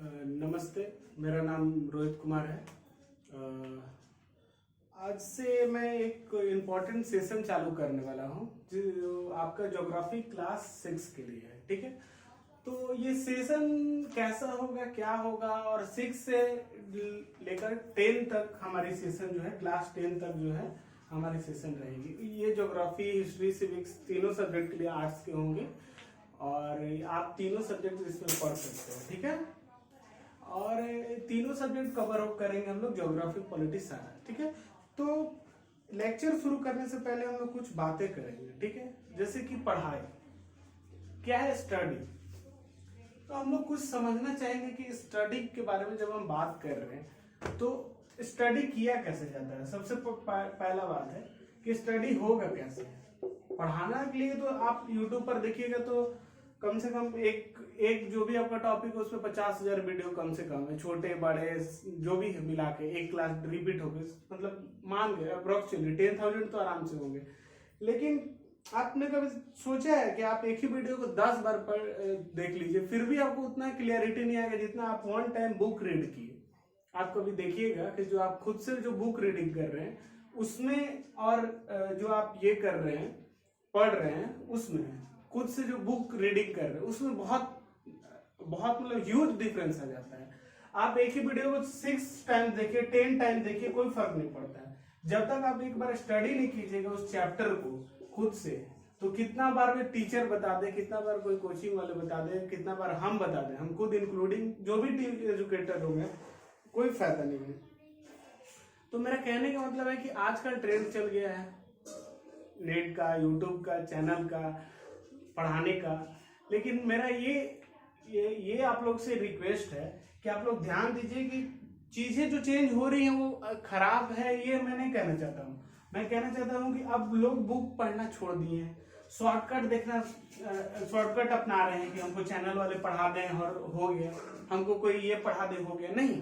नमस्ते, मेरा नाम रोहित कुमार है। आज से मैं एक इम्पोर्टेंट सेशन चालू करने वाला हूँ जो आपका ज्योग्राफी क्लास 6 के लिए है। ठीक है, तो ये सेशन कैसा होगा, क्या होगा, और 6 से लेकर 10 तक हमारी सेशन जो है, क्लास 10 तक जो है हमारी सेशन रहेगी। ये ज्योग्राफी, हिस्ट्री, सिविक्स तीनों सब्जेक्ट के लिए आर्ट्स के होंगे और आप तीनों सब्जेक्ट इसमें पढ़ सकते हैं। ठीक है, और तीनों सब्जेक्ट कवर अप करेंगे हम लोग, ज्योग्राफी, पॉलिटिक्स, सारा। ठीक है, तो लेक्चर शुरू करने से पहले हम लोग कुछ बातें करेंगे। ठीक है, जैसे कि पढ़ाई क्या है, स्टडी। तो हम लोग कुछ समझना चाहेंगे कि स्टडी के बारे में जब हम बात कर रहे हैं तो स्टडी किया कैसे जाता है। सबसे पहला बात है कि स्टडी होगा कैसे। पढ़ाना के लिए तो आप यूट्यूब पर देखिएगा तो कम से कम एक जो भी आपका टॉपिक है उसमें 50,000 वीडियो कम से कम है, छोटे बड़े जो भी है मिला के एक क्लास रिपीट हो गए, मतलब मान गए अप्रोक्सीमेटली 10,000 तो आराम से होंगे। लेकिन आपने कभी सोचा है कि आप एक ही वीडियो को 10 बार देख लीजिए, फिर भी आपको उतना क्लियरिटी नहीं आएगा जितना आप वन टाइम बुक रीड किए। आप कभी देखिएगा कि जो आप खुद से जो बुक रीडिंग कर रहे हैं उसमें और जो आप ये कर रहे हैं, पढ़ रहे हैं, उसमें खुद से जो बुक रीडिंग कर रहे हैं उसमें बहुत मतलब ह्यूज डिफरेंस आ जाता है। आप एक ही वीडियो को 6 टाइम देखिए, 10 टाइम देखिए, कोई फर्क नहीं पड़ता है। जब तक आप एक बार स्टडी नहीं कीजिएगा उस चैप्टर को खुद से, तो कितना बार भी टीचर बता दे, कितना बार कोई कोचिंग वाले बता दे, कितना बार हम बता दें, हम खुद इंक्लूडिंग जो भी एजुकेटर होंगे, कोई फायदा नहीं है। तो मेरा कहने का मतलब है कि आजकल ट्रेंड चल गया है नेट का, यूट्यूब का, चैनल का, पढ़ाने का। लेकिन मेरा ये आप लोग से रिक्वेस्ट है कि आप लोग ध्यान दीजिए कि चीजें जो चेंज हो रही हैं वो खराब है, ये मैं नहीं कहना चाहता हूँ। मैं कहना चाहता हूँ कि अब लोग बुक पढ़ना छोड़ दिए हैं, शॉर्टकट देखना, शॉर्टकट अपना रहे हैं कि हमको चैनल वाले पढ़ा दें और हो गया, हमको कोई ये पढ़ा दे हो गया। नहीं,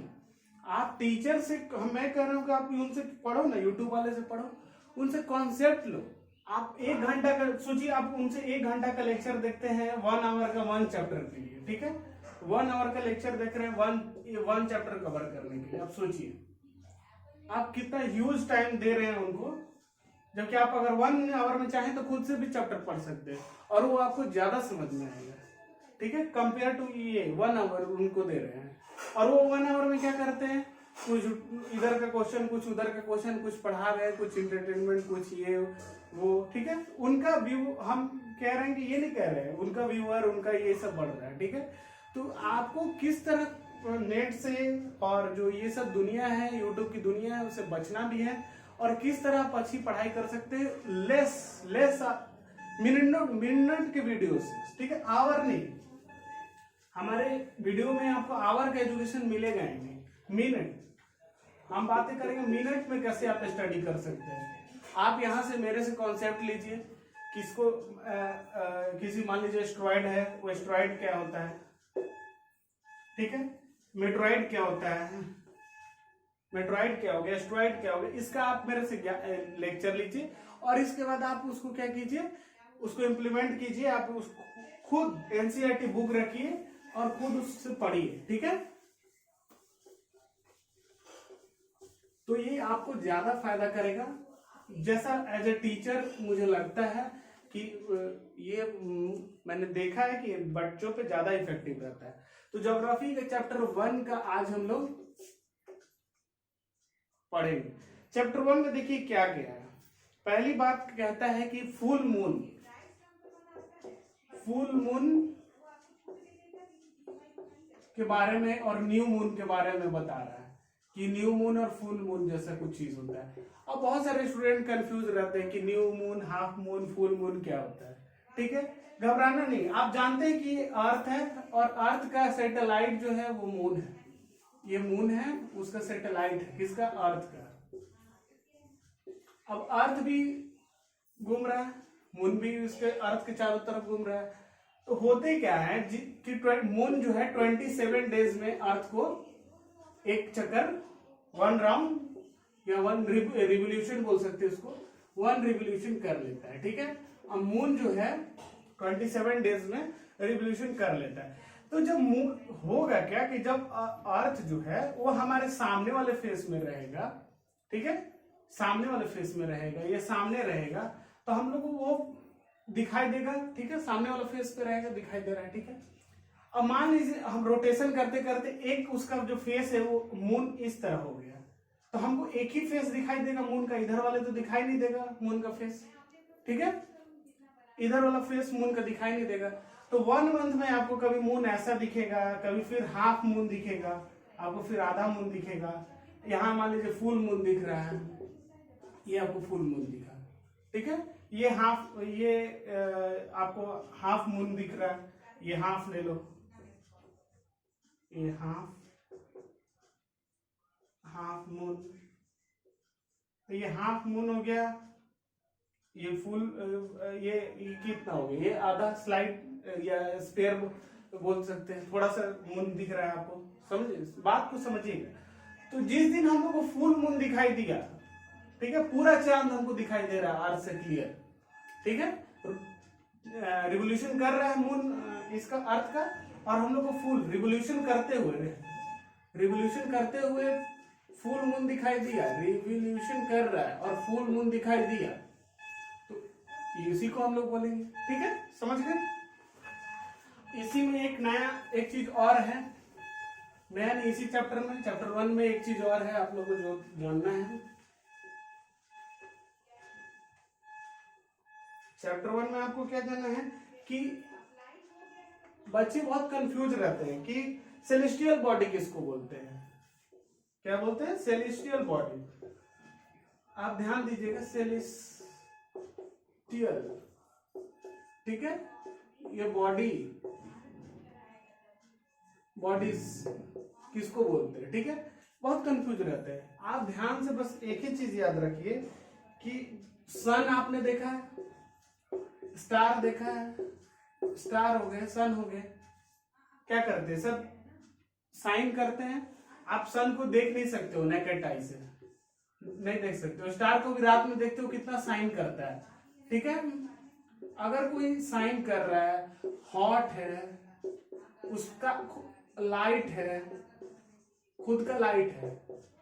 आप टीचर से, मैं कह रहा हूँ कि आप उनसे पढ़ो ना, यूट्यूब वाले से पढ़ो, उनसे कॉन्सेप्ट लो। आप 1 घंटा का सोचिए, आप उनसे 1 घंटा का लेक्चर देखते हैं 1 आवर का 1 चैप्टर के लिए। ठीक है, 1 आवर का लेक्चर देख रहे हैं 1 चैप्टर कवर करने के लिए। आप सोचिए आप कितना ह्यूज टाइम दे रहे हैं उनको, जबकि आप अगर 1 आवर में चाहें तो खुद से भी चैप्टर पढ़ सकते हैं और वो आपको ज्यादा समझ में आएगा। ठीक है, कंपेयर टू ये 1 आवर उनको दे रहे हैं, और वो 1 आवर में क्या करते हैं, कुछ इधर का क्वेश्चन, कुछ उधर का क्वेश्चन, कुछ पढ़ा रहे हैं, कुछ इंटरटेनमेंट, कुछ ये वो। ठीक है, उनका व्यू, हम कह रहे हैं कि ये नहीं कह रहे हैं, उनका व्यूअर, उनका ये सब बढ़ रहा है। ठीक है, तो आपको किस तरह नेट से और जो ये सब दुनिया है, यूट्यूब की दुनिया है, उससे बचना भी है, और किस तरह आप अच्छी पढ़ाई कर सकते हैं लेस मिनट के वीडियो से। ठीक है, आवर नहीं, हमारे वीडियो में आपको आवर का एजुकेशन मिलेगा ही नहीं, मिनट। हम बातें करेंगे मिनट में कैसे आप स्टडी कर सकते हैं। आप यहां से मेरे से कॉन्सेप्ट लीजिए, किसको किसी मान लीजिए एस्टेरॉयड है, वो एस्टेरॉयड क्या होता है, ठीक है, मेटरॉयड क्या होता है, मेटरॉयड क्या हो गया, एस्टेरॉयड क्या हो गया, इसका आप मेरे से लेक्चर लीजिए और इसके बाद आप उसको क्या कीजिए, उसको इम्प्लीमेंट कीजिए। आप उसको खुद एनसीईआरटी बुक रखिए और खुद उससे पढ़िए। ठीक है, तो ये आपको ज्यादा फायदा करेगा। जैसा एज ए टीचर मुझे लगता है कि ये मैंने देखा है कि बच्चों पे ज्यादा इफेक्टिव रहता है। तो ज्योग्राफी का चैप्टर 1 का आज हम लोग पढ़ेंगे। चैप्टर 1 में देखिए क्या क्या है। पहली बात कहता है कि फुल मून के बारे में और न्यू मून के बारे में बता रहा है कि न्यू मून और फुल मून जैसा कुछ चीज होता है। और बहुत सारे स्टूडेंट कंफ्यूज रहते हैं कि new moon, half moon, full moon क्या होता है। ठीक है, घबराना नहीं, आप जानते हैं कि अर्थ है और अर्थ का सैटेलाइट जो है वो मून है। ये मून है, उसका सैटेलाइट है, किसका, अर्थ का। अब अर्थ भी घूम रहा है, मून भी उसके अर्थ के चारों तरफ घूम रहा है। तो होते क्या है कि मून जो है 27 डेज में अर्थ को एक चक्कर, 1 राउंड या 1 रिवोल्यूशन बोल सकते हैं उसको, 1 रिवोल्यूशन कर लेता है। ठीक है, अब मून जो है 27 डेज में रिवोल्यूशन कर लेता है। तो जब मून होगा क्या कि जब अर्थ जो है वो हमारे सामने वाले फेस में रहेगा, ठीक है, सामने वाले फेस में रहेगा, ये सामने रहेगा, तो हम लोग को वो दिखाई देगा, ठीक है, सामने वाला फेस पे रहेगा, दिखाई दे रहा है, ठीक है। अब मान लीजिए हम रोटेशन करते करते एक उसका जो फेस है वो मून इस तरह हो गया, तो हमको एक ही फेस दिखाई देगा मून का, इधर वाले तो दिखाई नहीं देगा मून का फेस, ठीक है, इधर वाला फेस मून का दिखाई नहीं देगा। तो 1 मंथ में आपको कभी मून ऐसा दिखेगा, कभी फिर हाफ मून दिखेगा आपको, फिर आधा मून दिखेगा, यहाँ मान लीजिए फुल मून दिख रहा है, ये आपको फुल मून दिखा, ठीक है, ये हाफ, ये आपको हाफ मून दिख रहा है, ये हाफ ले लो, ये हाफ मून, तो ये हाफ मून हो गया, ये फुल, ये कितना हो गया, ये आधा स्लाइड या स्पेयर बोल सकते हैं, थोड़ा सा मून दिख रहा है आपको, समझिए बात को समझिएगा। तो जिस दिन हम लोग को फुल मून दिखाई दिया, ठीक है, पूरा चांद हमको दिखाई दे रहा है अर्थ से क्लियर, ठीक है, रिवोल्यूशन कर रहा है मून इसका अर्थ का, और हम लोग को फुल रिवोल्यूशन करते हुए फुल मून दिखाई दिया, रिवोल्यूशन कर रहा है और फुल मून दिखाई दिया, तो इसी को हम लोग बोलेंगे, ठीक है, समझ गए। इसी में एक चीज और है, नया नहीं, इसी चैप्टर में, चैप्टर 1 में एक चीज और है आप लोगों को जो जानना है। चैप्टर 1 में आपको क्या जानना है कि बच्चे बहुत कंफ्यूज रहते हैं कि सेलेस्टियल बॉडी किसको बोलते हैं, क्या बोलते हैं, सेलेस्टियल बॉडी। आप ध्यान दीजिएगा, सेलेस्टियल, ठीक है, ये बॉडीज किसको बोलते हैं, ठीक है, बहुत कंफ्यूज रहते हैं। आप ध्यान से बस एक ही चीज याद रखिए कि सन आपने देखा है, स्टार देखा है, स्टार हो गए, सन हो गए, क्या करते हैं सब साइन करते हैं। आप सन को देख नहीं सकते हो, नेकेड आई से नहीं देख सकते हो, स्टार को भी रात में देखते हो कितना साइन करता है, ठीक है। अगर कोई साइन कर रहा है, हॉट है, उसका लाइट है, खुद का लाइट है,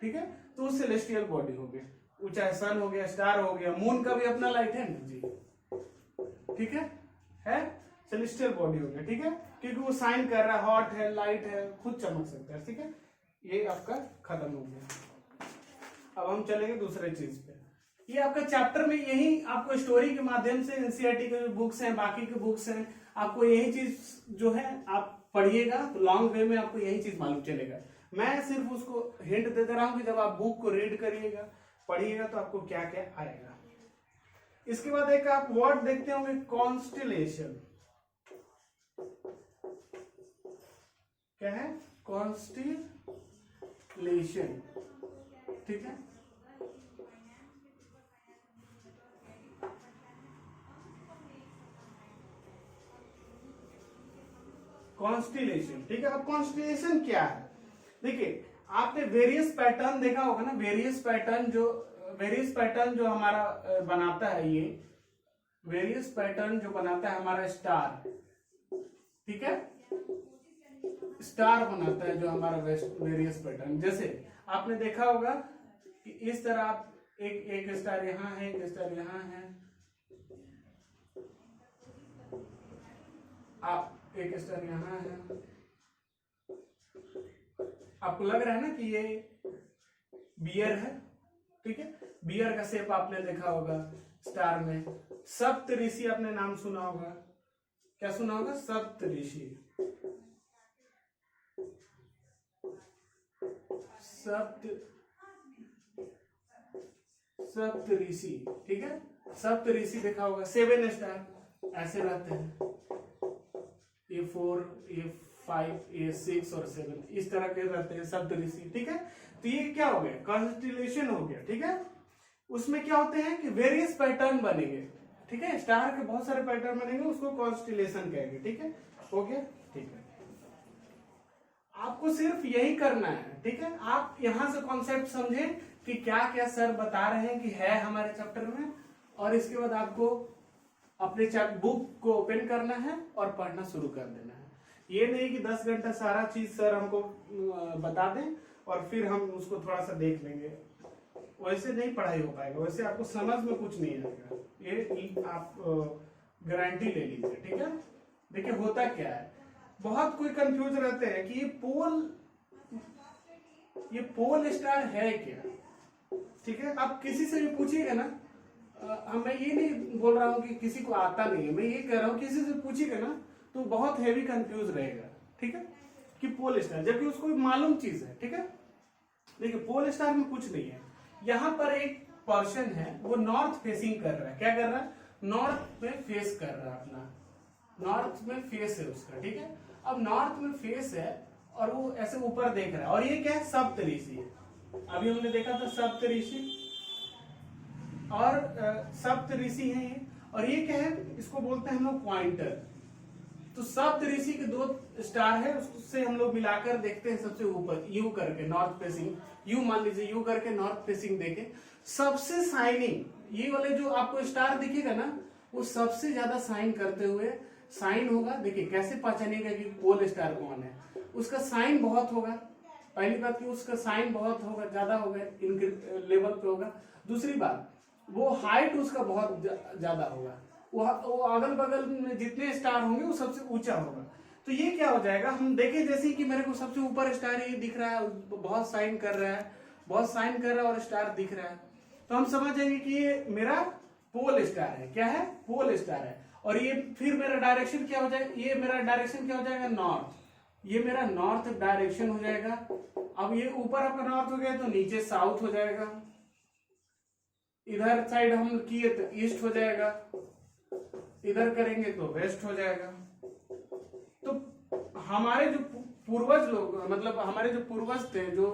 ठीक है, तो वो सेलेस्टियल बॉडी हो गई, वो चाहे सन हो गया, स्टार हो गया, मून का भी अपना लाइट है ना जी, ठीक है सेलेस्टियल बॉडी हो गया, ठीक है, क्योंकि वो साइन कर रहा है, हॉट है, लाइट है, खुद चमक सकता है, ठीक है। ये आपका खत्म हो गया। अब हम चलेंगे दूसरे चीज पे। ये आपका चैप्टर में यही आपको स्टोरी के माध्यम से, एनसीईआरटी के जो बुक्स हैं, बाकी के बुक्स हैं, आपको यही चीज जो है आप पढ़िएगा तो लॉन्ग वे में आपको यही चीज मालूम चलेगा। मैं सिर्फ उसको हिंट दे रहा हूं कि जब आप बुक को रीड करिएगा, पढ़िएगा, तो आपको क्या क्या आएगा। इसके बाद एक आप वर्ड देखते होंगे, कॉन्स्टिलेशन। क्या है, कॉन्स्टिलेशन, ठीक है। कॉन्स्टिलेशन, ठीक है। अब कॉन्स्टिलेशन क्या है, देखिए आपने वेरियस पैटर्न देखा होगा ना, वेरियस पैटर्न जो हमारा बनाता है, ये वेरियस पैटर्न जो बनाता है हमारा स्टार, ठीक है, स्टार बनाता है जो हमारा वेरियस पैटर्न। जैसे आपने देखा होगा कि इस तरह आप एक स्टार यहाँ है, एक स्टार यहाँ है, आप एक स्टार यहाँ है, आपको लग रहा है ना कि ये बियर है, ठीक है, बियर का शेप आपने देखा होगा स्टार में। सप्तऋषि आपने नाम सुना होगा, क्या सुना होगा, सप्तऋषि, सप्तऋषि, ठीक है, सप्तऋषि देखा होगा। 7 स्टार ऐसे रहते हैं, ये 4, ये 5, ये 6 और 7 इस तरह के रहते हैं सप्तऋषि, ठीक है। तो ये क्या हो गया, कॉन्स्टिलेशन हो गया, ठीक है। उसमें क्या होते हैं कि वेरियस पैटर्न बनेंगे, ठीक है, स्टार के बहुत सारे पैटर्न बनेंगे, उसको कॉन्स्टिलेशन कहेंगे, ठीक है, हो गया, ठीक है। आपको सिर्फ यही करना है, ठीक है। आप यहां से कॉन्सेप्ट समझें कि क्या क्या सर बता रहे हैं कि है हमारे चैप्टर में, और इसके बाद आपको अपने बुक को ओपन करना है और पढ़ना शुरू कर देना है। ये नहीं कि 10 घंटा सारा चीज सर हमको बता दें और फिर हम उसको थोड़ा सा देख लेंगे, वैसे नहीं पढ़ाई हो पाएगा, वैसे आपको समझ में कुछ नहीं आएगा, ये आप गारंटी ले लीजिए, ठीक है। देखिए होता क्या है, बहुत कोई कंफ्यूज रहते हैं कि ये पोल स्टार है क्या, ठीक है। आप किसी से भी पूछिएगा ना, मैं ये नहीं बोल रहा हूँ कि किसी को आता नहीं है, मैं ये कह रहा हूँ किसी से पूछिएगा ना तो बहुत हैवी कंफ्यूज रहेगा, ठीक है, कि पोल स्टार, जबकि उसको मालूम चीज है, ठीक है। देखिए पोल स्टार में कुछ नहीं है, यहाँ पर एक पर्सन है वो नॉर्थ फेसिंग कर रहा है, क्या कर रहा है, नॉर्थ में फेस कर रहा है, अपना नॉर्थ में फेस है उसका, ठीक है। अब नॉर्थ में फेस है और वो ऐसे ऊपर देख रहा है, और ये क्या है, सप्तऋषि है, अभी हमने देखा था सप्तऋषि, और सप्तऋषि है ये, और ये क्या है, इसको बोलते हैं हम लोग पॉइंटर। तो सप्तऋषि के 2 स्टार है, उससे हम लोग मिलाकर देखते हैं सबसे ऊपर यू करके नॉर्थ फेसिंग, यू मान लीजिए, यू करके नॉर्थ फेसिंग देखे, सबसे शाइनिंग ये वाले जो आपको स्टार दिखेगा ना, वो सबसे ज्यादा शाइन करते हुए साइन होगा। देखिए कैसे पहचानिएगा कि पोल स्टार कौन है, उसका साइन बहुत होगा, पहली बात कि उसका साइन बहुत होगा, ज्यादा होगा, लेवल पे होगा। दूसरी बात, वो हाइट उसका बहुत ज्यादा होगा, वो अगल बगल में जितने स्टार होंगे वो सबसे ऊंचा होगा। तो ये क्या हो जाएगा, हम देखें जैसे कि मेरे को सबसे ऊपर स्टार ये दिख रहा है, बहुत साइन कर रहा है, बहुत साइन कर रहा है और स्टार दिख रहा है, तो हम समझ जाएंगे कि ये मेरा पोल स्टार है, क्या है, पोल स्टार है। और ये फिर मेरा डायरेक्शन क्या हो जाएगा, ये मेरा डायरेक्शन क्या हो जाएगा, नॉर्थ, ये मेरा नॉर्थ डायरेक्शन हो जाएगा। अब ये ऊपर आपका नॉर्थ हो गया तो नीचे साउथ हो जाएगा, इधर साइड हम किए तो ईस्ट हो जाएगा, इधर करेंगे तो वेस्ट हो जाएगा। तो हमारे जो पूर्वज लोग, मतलब हमारे जो पूर्वज थे, जो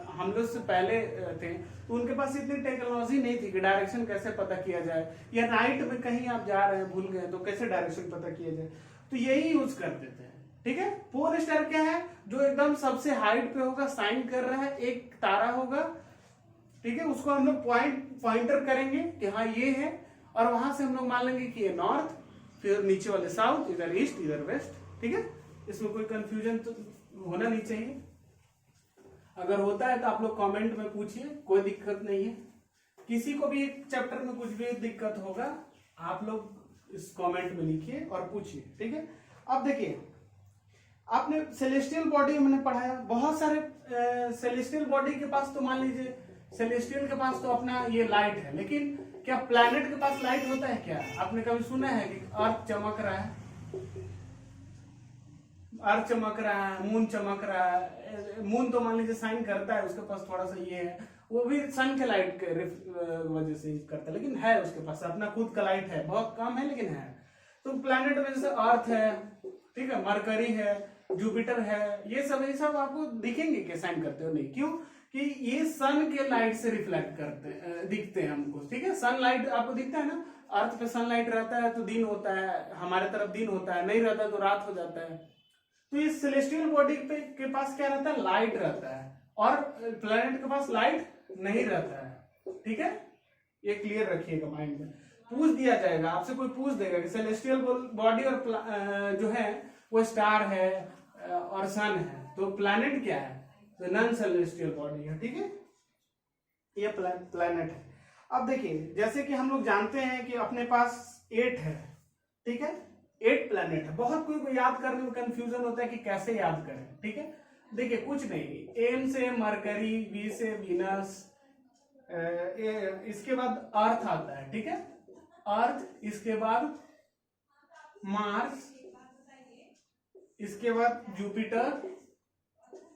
हम लोग से पहले थे, तो उनके पास इतनी टेक्नोलॉजी नहीं थी कि डायरेक्शन कैसे पता किया जाए, या नाइट में कहीं आप जा रहे हैं भूल गए तो कैसे डायरेक्शन पता किया जाए, तो यही यूज करते थे, ठीक है। पोल स्टार क्या है, जो एकदम सबसे हाइट पे होगा, साइन कर रहा है, एक तारा होगा, ठीक है, उसको हम लोग पॉइंटर करेंगे कि हाँ ये है, और वहां से हम लोग मान लेंगे कि ये नॉर्थ, फिर नीचे वाले साउथ, इधर ईस्ट, इधर वेस्ट, ठीक है। इसमें कोई कंफ्यूजन तो होना नहीं चाहिए, अगर होता है तो आप लोग कमेंट में पूछिए, कोई दिक्कत नहीं है। किसी को भी एक चैप्टर में कुछ भी दिक्कत होगा आप लोग इस कमेंट में लिखिए और पूछिए, ठीक है। अब देखिए आपने सेलेस्टियल बॉडी मैंने पढ़ाया, बहुत सारे सेलेस्टियल बॉडी के पास तो मान लीजिए सेलेस्टियल के पास तो अपना ये लाइट है, लेकिन क्या प्लैनेट के पास लाइट होता है क्या, आपने कभी सुना है कि अर्थ चमक रहा है, अर्थ चमक रहा है, मून चमक रहा है, मून तो मान लीजिए साइन करता है, उसके पास थोड़ा सा ये है, वो भी सन के लाइट के वजह से करता है, लेकिन है उसके पास अपना खुद का लाइट है, बहुत कम है लेकिन है। तो प्लैनेट में जैसे अर्थ है, ठीक है, मरकरी है, जुपिटर है, ये सब आपको दिखेंगे कि साइन करते हो, नहीं, क्यों कि ये सन के लाइट से रिफ्लेक्ट करते दिखते हैं हमको, ठीक है। सन लाइट आपको दिखता है ना, अर्थ पे सनलाइट रहता है तो दिन होता है, हमारे तरफ दिन होता है, नहीं रहता तो रात हो जाता है। तो ये सेलेस्टियल बॉडी के पास क्या रहता है, लाइट रहता है, और प्लैनेट के पास लाइट नहीं रहता है, ठीक है। ये क्लियर रखिएगा माइंड में, पूछ दिया जाएगा आपसे, कोई पूछ देगा कि सेलेस्टियल बॉडी और जो है वो स्टार है और सन है, तो प्लैनेट क्या है, तो नॉन सेलेस्टियल बॉडी है, ठीक है, ये प्लैनेट है। अब देखिए जैसे कि हम लोग जानते हैं कि अपने पास 8 है, ठीक है, 8 प्लैनेट है। बहुत कोई को याद करने में कंफ्यूजन होता है कि कैसे याद करें, ठीक है। देखिए कुछ नहीं, एम से मरकरी, बी से वीनस, इसके बाद अर्थ आता है, ठीक है, अर्थ, इसके बाद मार्स, इसके बाद जुपिटर,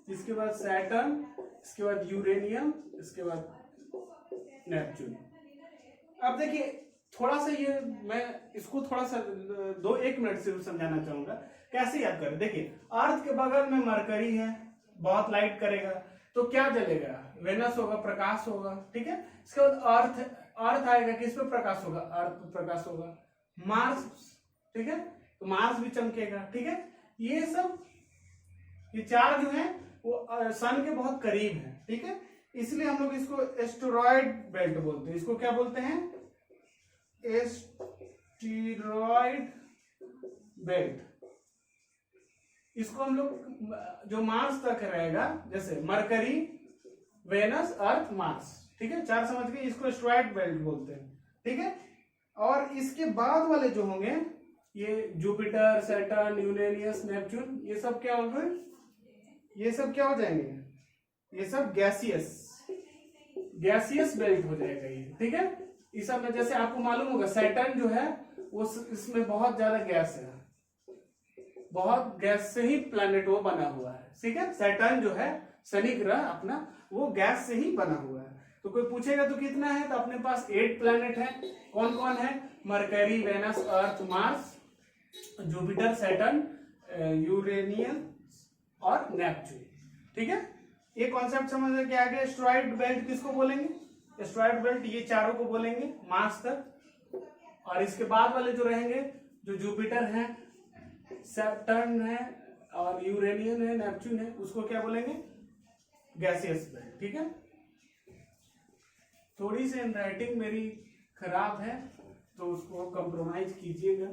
इसके बाद सैटर्न, इसके बाद यूरेनियम, इसके बाद नेपच्यून। अब देखिए थोड़ा सा ये मैं इसको थोड़ा सा 1 मिनट से समझाना चाहूंगा कैसे याद करें। देखिए अर्थ के बगल में मरकरी है, बहुत लाइट करेगा, तो क्या जलेगा, वेनस होगा, प्रकाश होगा, ठीक है। इसके बाद अर्थ आएगा, किस पे प्रकाश होगा, अर्थ पे प्रकाश होगा। मार्स, ठीक है, तो मार्स भी चमकेगा, ठीक है। ये सब ये 4 जो है वो सन के बहुत करीब है, ठीक है, इसलिए हम लोग इसको एस्टेरॉयड बेल्ट बोलते हैं। इसको क्या बोलते हैं, एस्टेरॉयड बेल्ट, इसको हम लोग जो मार्स तक रहेगा, जैसे मरकरी, वेनस, अर्थ, मार्स, ठीक है, 4 समझ गए, इसको एस्टेरॉयड बेल्ट बोलते हैं, ठीक है। और इसके बाद वाले जो होंगे ये जुपिटर, सैटर्न, यूरेनियस, नेपच्यून, ये सब क्या होंगे, ये सब क्या हो जाएंगे, ये सब गैसियस बेल्ट हो जाएगा ये, ठीक है। इस सब में जैसे आपको मालूम होगा सैटर्न जो है वो इसमें बहुत ज्यादा गैस है, बहुत गैस से ही प्लैनेट वो बना हुआ है, ठीक है। सैटर्न जो है शनि ग्रह अपना वो गैस से ही बना हुआ है। तो कोई पूछेगा तो कितना है, तो अपने पास 8 प्लैनेट है। कौन कौन है, मरकरी, वेनस, अर्थ, मार्स, जुपिटर, सैटर्न, यूरेनियस और नेपच्यून, ठीक है। ये कॉन्सेप्ट समझ के आगे एस्टेरॉयड बेल्ट किसको बोलेंगे, एस्टेरॉयड बेल्ट ये चारों को बोलेंगे मार्स तक। और इसके बाद वाले जो रहेंगे, जो जुपिटर है, सैटर्न है और यूरेनियन है, नेपच्यून है, उसको क्या बोलेंगे, गैसियस बेल्ट, ठीक है। थोड़ी सी हैंडराइटिंग मेरी खराब है तो उसको कंप्रोमाइज कीजिएगा,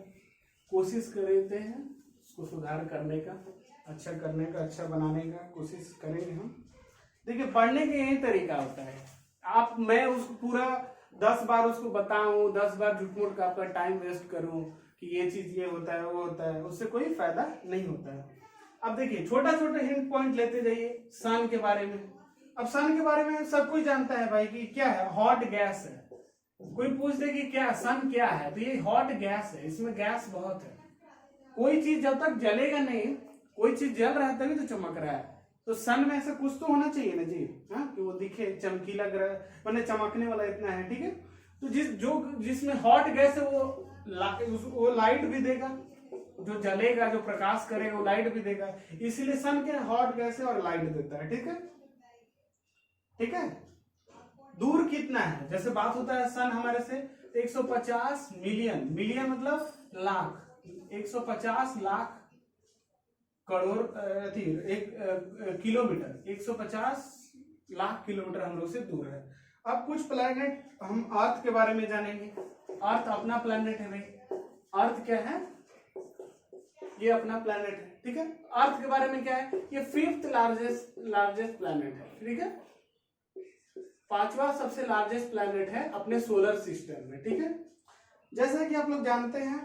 कोशिश करते हैं उसको सुधार करने का, अच्छा करने का, अच्छा बनाने का कोशिश करेंगे हम। देखिए पढ़ने का यही तरीका होता है, मैं उसको पूरा 10 बार उसको बताऊं, 10 बार झूठ मूठ का आपका टाइम वेस्ट करूं कि ये चीज ये होता है वो होता है, उससे कोई फायदा नहीं होता है। अब देखिए छोटा छोटा हिंट पॉइंट लेते जाइए सन के बारे में। अब सन के बारे में सब कोई जानता है भाई कि क्या है, हॉट गैस है। कोई पूछ दे कि क्या सन क्या है, तो ये हॉट गैस है, इसमें गैस बहुत है। कोई चीज जब तक जलेगा नहीं, कोई चीज जल रहा है तभी तो चमक रहा है। तो सन में ऐसा कुछ तो होना चाहिए ना जी, हाँ, कि वो दिखे चमकीला ग्रह, मैंने चमकने वाला इतना है, ठीक है। तो जिसमें हॉट गैस है वो लाइट भी देगा, जो जलेगा, जो प्रकाश करेगा वो लाइट भी देगा, इसीलिए सन क्या हॉट गैस है और लाइट देता है, ठीक है, ठीक है। दूर कितना है, जैसे बात होता है सन हमारे से 150 मिलियन, मिलियन मतलब लाख, 150 लाख करोड़ एक किलोमीटर, 150 लाख किलोमीटर हम लोग से दूर है। अब कुछ प्लैनेट हम अर्थ के बारे में जानेंगे। अर्थ अपना प्लैनेट है भाई, अर्थ क्या है, ये अपना प्लैनेट है, ठीक है। अर्थ के बारे में क्या है, ये 5th लार्जेस्ट प्लैनेट है, ठीक है, 5वां सबसे लार्जेस्ट प्लैनेट है अपने सोलर सिस्टम में, ठीक है। जैसा कि आप लोग जानते हैं,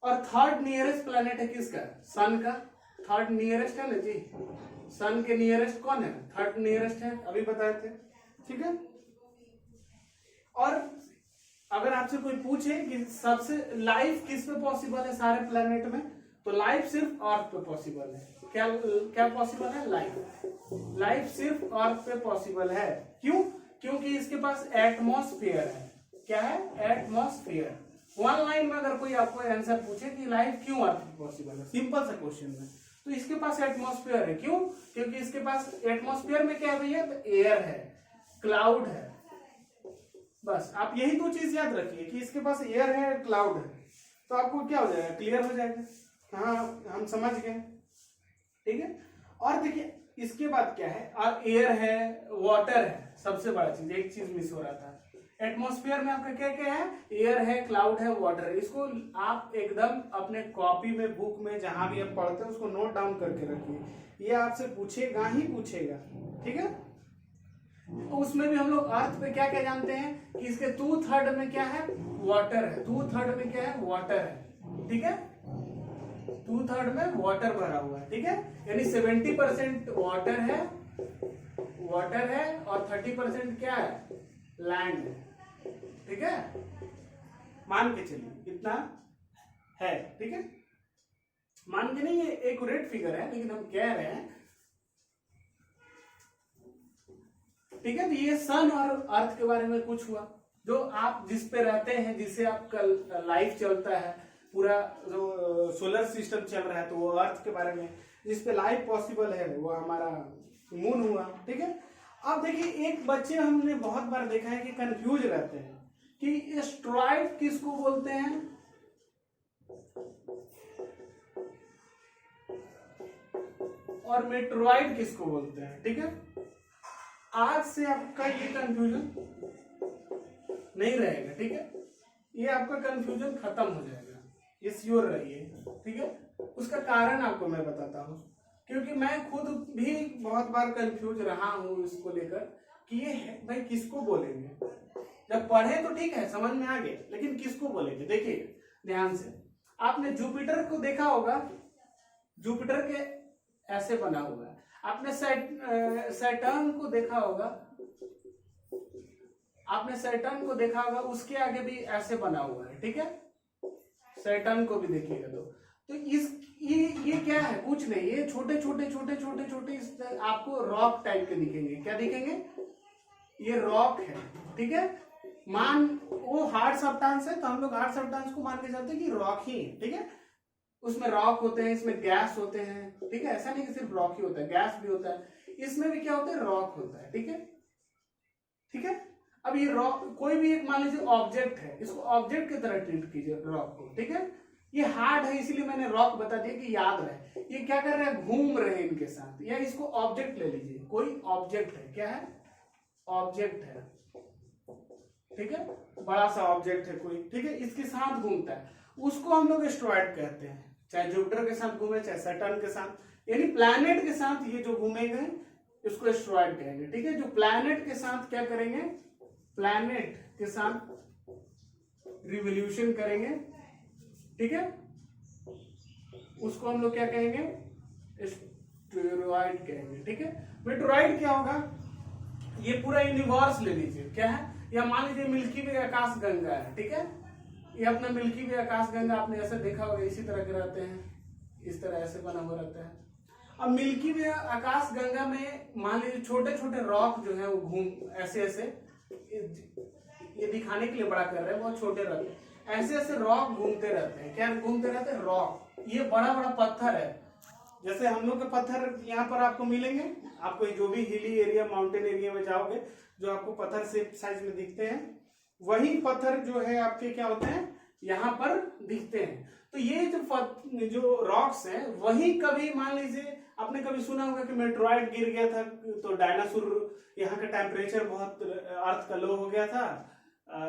और 3rd नियरेस्ट प्लैनेट है किसका, सन का, 3rd नियरेस्ट है ना जी, सन के नियरेस्ट कौन है, 3rd नियरेस्ट है, अभी बताए थे, ठीक है। और अगर आपसे कोई पूछे कि सबसे लाइफ किस पे पॉसिबल है सारे प्लैनेट में, तो लाइफ सिर्फ अर्थ पे पॉसिबल है। क्या क्या पॉसिबल है, लाइफ सिर्फ अर्थ पे पॉसिबल है। क्यों, क्योंकि इसके पास एटमॉस्फेयर है। क्या है, एटमॉस्फेयर। 1 लाइन में अगर कोई आपको आंसर पूछे कि लाइफ क्यों अर्थ पे पॉसिबल है, सिंपल सा क्वेश्चन है, तो इसके पास एटमॉस्फेयर है। क्यों, क्योंकि इसके पास एटमॉस्फेयर में क्या है भैया, एयर है, क्लाउड है, बस आप यही 2 चीज याद रखिए कि इसके पास एयर है, क्लाउड है, तो आपको क्या हो जाएगा, क्लियर हो जाएगा, हाँ हम समझ गए, ठीक है। और देखिए इसके बाद क्या है, और एयर है, वाटर है, सबसे बड़ा चीज, एक चीज मिस हो रहा था एटमॉस्फेयर में आपका, क्या क्या है, एयर है, क्लाउड है, वाटर है। इसको आप एकदम अपने कॉपी में, बुक में, जहां भी आप पढ़ते हैं उसको नोट डाउन करके रखिए, ये आपसे पूछेगा ही पूछेगा, ठीक है। उसमें भी हम लोग अर्थ पे क्या क्या जानते हैं कि इसके 2/3 में क्या है, वाटर है, 2/3 में क्या है, वाटर है, ठीक है, 2/3 में वाटर भरा हुआ है, ठीक है, यानी 70% वाटर है और 30% क्या है, लैंड है, ठीक है, मान के चलिए इतना है, ठीक है, मान के नहीं, ये एक्यूरेट फिगर है लेकिन हम कह रहे हैं, ठीक है। तो ये सन और अर्थ के बारे में कुछ हुआ, जो आप जिस पे रहते हैं, जिससे आपका लाइफ चलता है, पूरा जो सोलर सिस्टम चल रहा है, तो वो अर्थ के बारे में, जिस पे लाइफ पॉसिबल है वो हमारा मून हुआ, ठीक है। अब देखिए एक बच्चे हमने बहुत बार देखा है कि कंफ्यूज रहते हैं कि एस्टेरॉयड किसको बोलते हैं, और मेटेरॉयड किसको बोलते हैं, ठीक है। आज से आपका ये कंफ्यूजन नहीं रहेगा, ठीक है, ये आपका कंफ्यूजन खत्म हो जाएगा, ये श्योर रहिए, ठीक है। उसका कारण आपको मैं बताता हूँ, क्योंकि मैं खुद भी बहुत बार कंफ्यूज रहा हूँ इसको लेकर कि ये भाई किसको बोलेंगे। जब पढ़े तो ठीक है, समझ में आ गया, लेकिन किसको बोलेंगे। देखिए ध्यान से, आपने जुपिटर को देखा होगा, जुपिटर के ऐसे बना हुआ है। आपने सैटर्न को देखा होगा, आपने सैटर्न को देखा होगा, उसके आगे भी ऐसे बना हुआ है, ठीक है। सैटर्न को भी देखिएगा तो ये क्या है, कुछ नहीं, ये छोटे छोटे छोटे छोटे छोटे आपको रॉक टाइप के दिखेंगे। क्या दिखेंगे, ये रॉक है, ठीक है। वो हार्ड सब्सटेंस है, तो हम लोग हार्ड सब्सटेंस को मान के चलते हैं कि रॉक ही है, ठीक है। उसमें रॉक होते हैं, इसमें गैस होते हैं, ठीक है। ऐसा नहीं कि सिर्फ रॉक ही होता है, गैस भी होता है, इसमें भी क्या होता है, रॉक होता है, ठीक है, ठीक है। अब ये रॉक कोई भी एक मान लीजिए ऑब्जेक्ट है, इसको ऑब्जेक्ट की तरह ट्रीट कीजिए रॉक को, ठीक है। ये हार्ड है इसीलिए मैंने रॉक बता दिया कि याद रहे। ये क्या कर रहे हैं, घूम रहे हैं इनके साथ, या इसको ऑब्जेक्ट ले लीजिए, कोई ऑब्जेक्ट है, क्या है, ऑब्जेक्ट है, ठीक है, बड़ा सा ऑब्जेक्ट है कोई, ठीक है, इसके साथ घूमता है, उसको हम लोग एस्ट्रॉयड कहते हैं। चाहे जुपिटर के साथ घूमे, चाहे सैटर्न के साथ, यानी प्लैनेट के साथ ये जो घूमेंगे इसको एस्ट्रॉयड कहेंगे, ठीक है। जो प्लैनेट के साथ क्या करेंगे, प्लैनेट के साथ रिवोल्यूशन करेंगे, ठीक है, उसको हम लोग क्या कहेंगे, एस्टेरॉयड कहेंगे, ठीक है। मेटेरॉयड क्या होगा, ये पूरा यूनिवर्स ले लीजिए, क्या है, या मान लीजिए मिल्की वे आकाश गंगा है, ठीक है। ये अपना मिल्की वे आकाश गंगा आपने ऐसे देखा होगा, इसी तरह के रहते हैं, इस तरह ऐसे बना हुआ रहता है। अब मिल्की वे आकाश गंगा में मान लीजिए छोटे छोटे रॉक जो है वो घूम ऐसे ऐसे, ये दिखाने के लिए बड़ा कर रहे हैं, बहुत छोटे रहते हैं, ऐसे ऐसे रॉक घूमते रहते हैं। क्या घूमते रहते हैं, रॉक। ये बड़ा बड़ा पत्थर है, जैसे हम लोग के पत्थर यहाँ पर आपको मिलेंगे, आपको जो भी हिली एरिया, माउंटेन एरिया में जाओगे, जो आपको पत्थर से साइज में दिखते हैं, वही पत्थर जो है आपके क्या होते हैं, यहाँ पर दिखते हैं। तो ये जो रॉक्स हैं, वही कभी मान लीजिए आपने कभी सुना होगा कि मेटेरॉइड गिर गया था, तो डायनासोर, यहाँ का टेम्परेचर बहुत अर्थ का लो हो गया था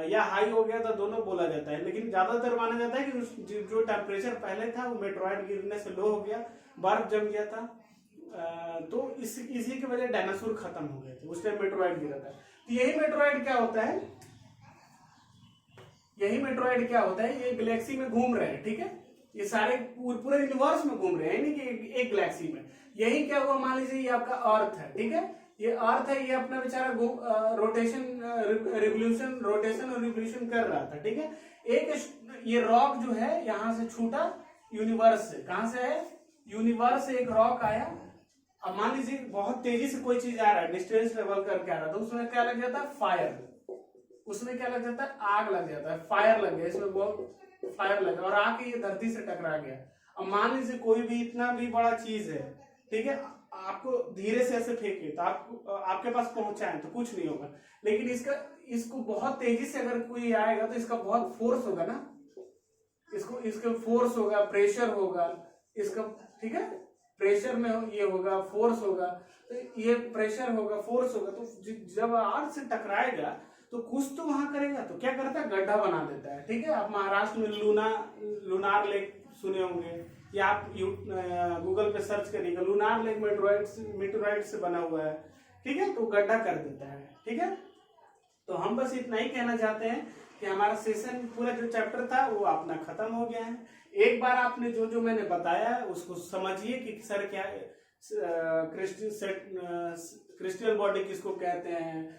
या हाई हो गया था, दोनों बोला जाता है, लेकिन ज्यादातर माना जाता है कि जो टेम्परेचर पहले था वो मेटेरॉइड गिरने से लो हो गया, बर्फ जम गया था, तो इसी की वजह डायनासोर खत्म हो गए थे, उस टाइम मेटेरॉइड गिरा था। तो यही मेटेरॉइड क्या होता है, यही मेटेरॉइड क्या होता है, ये गैलेक्सी में घूम रहे हैं, ठीक है। ये सारे पूरे यूनिवर्स में घूम रहे हैं, नहीं कि एक गैलेक्सी में। यही क्या हुआ, मान लीजिए ये आपका अर्थ है, ठीक है, ये अर्थ है, ये अपना बेचारा रोटेशन रोटेशन और रिवोल्यूशन कर रहा था, ठीक है। एक ये रॉक जो है यहाँ से छूटा यूनिवर्स से, कहां से है, यूनिवर्स से एक रॉक आया। अब मान लीजिए बहुत तेजी से कोई चीज आ रहा है, डिस्टेंस ट्रेवल करके आ रहा था, तो उसमें क्या लग जाता है, फायर, उसमें क्या लग जाता है, आग लग जाता है, फायर लग गया, इसमें बहुत फायर लगा और आके ये धरती से टकरा गया। अब मान लीजिए कोई भी इतना भी बड़ा चीज है, ठीक है, आपको धीरे से ऐसे फेंके तो आपके पास पहुंचाए तो कुछ नहीं होगा, लेकिन इसको बहुत तेजी से अगर कोई आएगा तो इसका बहुत फोर्स होगा ना, इसका फोर्स होगा, प्रेशर होगा इसका, ठीक है, प्रेशर में ये होगा, फोर्स होगा, तो ये प्रेशर होगा, फोर्स होगा, तो जब अर्थ से टकराएगा तो कुछ तो वहां करेगा, तो क्या करता है, गड्ढा बना देता है, ठीक है। आप महाराष्ट्र में लूनार लेक सुने होंगे, या आप गूगल पे सर्च करिएगा, लूनार लेक मेटेरॉइड से बना हुआ है, ठीक है, तो गड्ढा कर देता है, ठीक है। तो हम बस इतना ही कहना चाहते हैं कि हमारा सेशन पूरा जो चैप्टर था वो अपना खत्म हो गया है। एक बार आपने जो मैंने बताया उसको समझिए कि सर क्या क्रिस्टल बॉडी किसको कहते हैं,